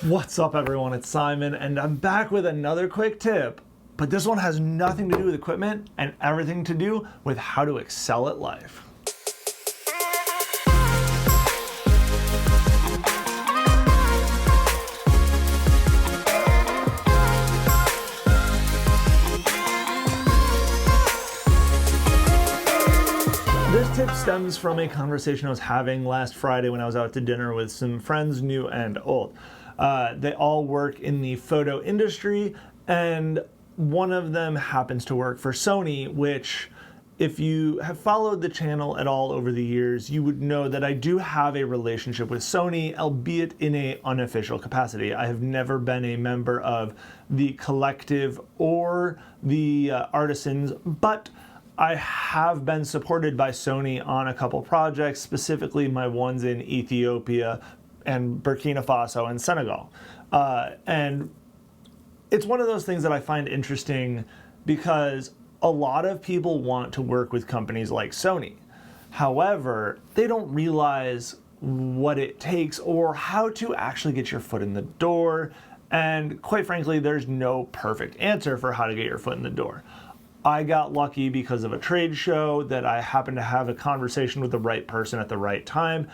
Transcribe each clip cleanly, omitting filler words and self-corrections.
What's up, everyone? It's Simon, and I'm back with another quick tip, but this one has nothing to do with equipment and everything to do with how to excel at life. This tip stems from a conversation I was having last Friday when I was out to dinner with some friends, new and old. They all work in the photo industry, and one of them happens to work for Sony, which, if you have followed the channel at all over the years, you would know that I do have a relationship with Sony, albeit in an unofficial capacity. I have never been a member of the collective or the artisans, but I have been supported by Sony on a couple projects, specifically my ones in Ethiopia and Burkina Faso and Senegal. And it's one of those things that I find interesting because a lot of people want to work with companies like Sony. However, they don't realize what it takes or how to actually get your foot in the door. And quite frankly, there's no perfect answer for how to get your foot in the door. I got lucky because of a trade show that I happened to have a conversation with the right person at the right time.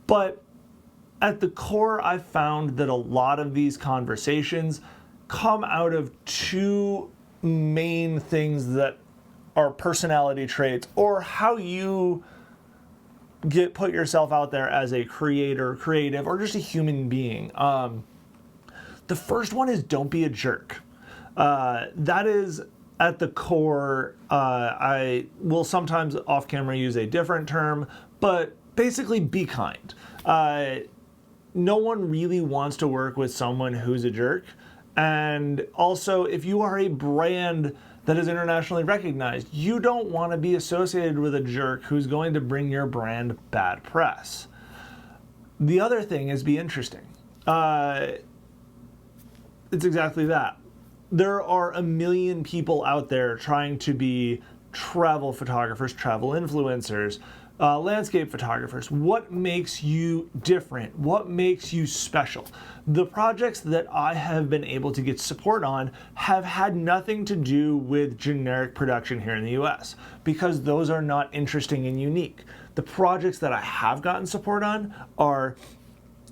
But at the core, I found that a lot of these conversations come out of two main things that are personality traits or how you put yourself out there as a creator, creative, or just a human being. The first one is don't be a jerk. That is at the core. I will sometimes off camera use a different term, but basically be kind. No one really wants to work with someone who's a jerk. And also, if you are a brand that is internationally recognized, you don't want to be associated with a jerk who's going to bring your brand bad press. The other thing is be interesting. It's exactly that. There are a million people out there trying to be travel photographers, travel influencers, landscape photographers. What makes you different? What makes you special? The projects that I have been able to get support on have had nothing to do with generic production here in the US because those are not interesting and unique. The projects that I have gotten support on are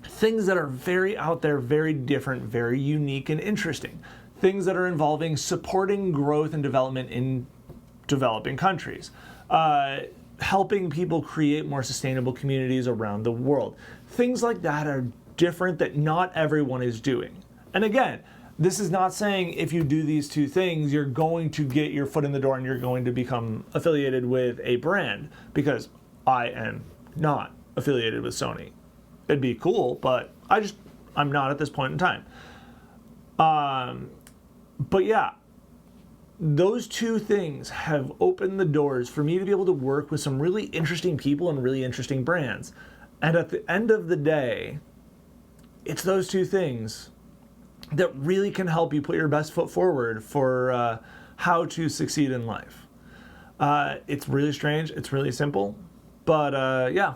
things that are very out there, very different, very unique and interesting. Things that are involving supporting growth and development in developing countries. Helping people create more sustainable communities around the world. Things like that are different that not everyone is doing. And again, this is not saying if you do these two things, you're going to get your foot in the door and you're going to become affiliated with a brand, because I am not affiliated with Sony. It'd be cool, but I'm not at this point in time. But yeah, those two things have opened the doors for me to be able to work with some really interesting people and really interesting brands. And at the end of the day, it's those two things that really can help you put your best foot forward for how to succeed in life. It's really strange. It's really simple. But yeah.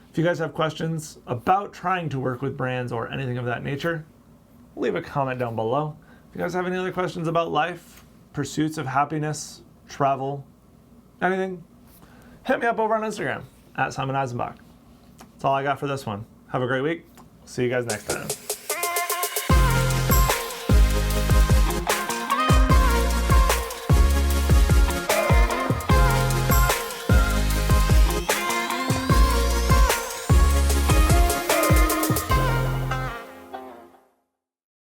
If you guys have questions about trying to work with brands or anything of that nature, leave a comment down below. If you guys have any other questions about life, pursuits of happiness, travel, anything, hit me up over on Instagram @Simon Eisenbach. That's all I got for this one. Have a great week. See you guys next time.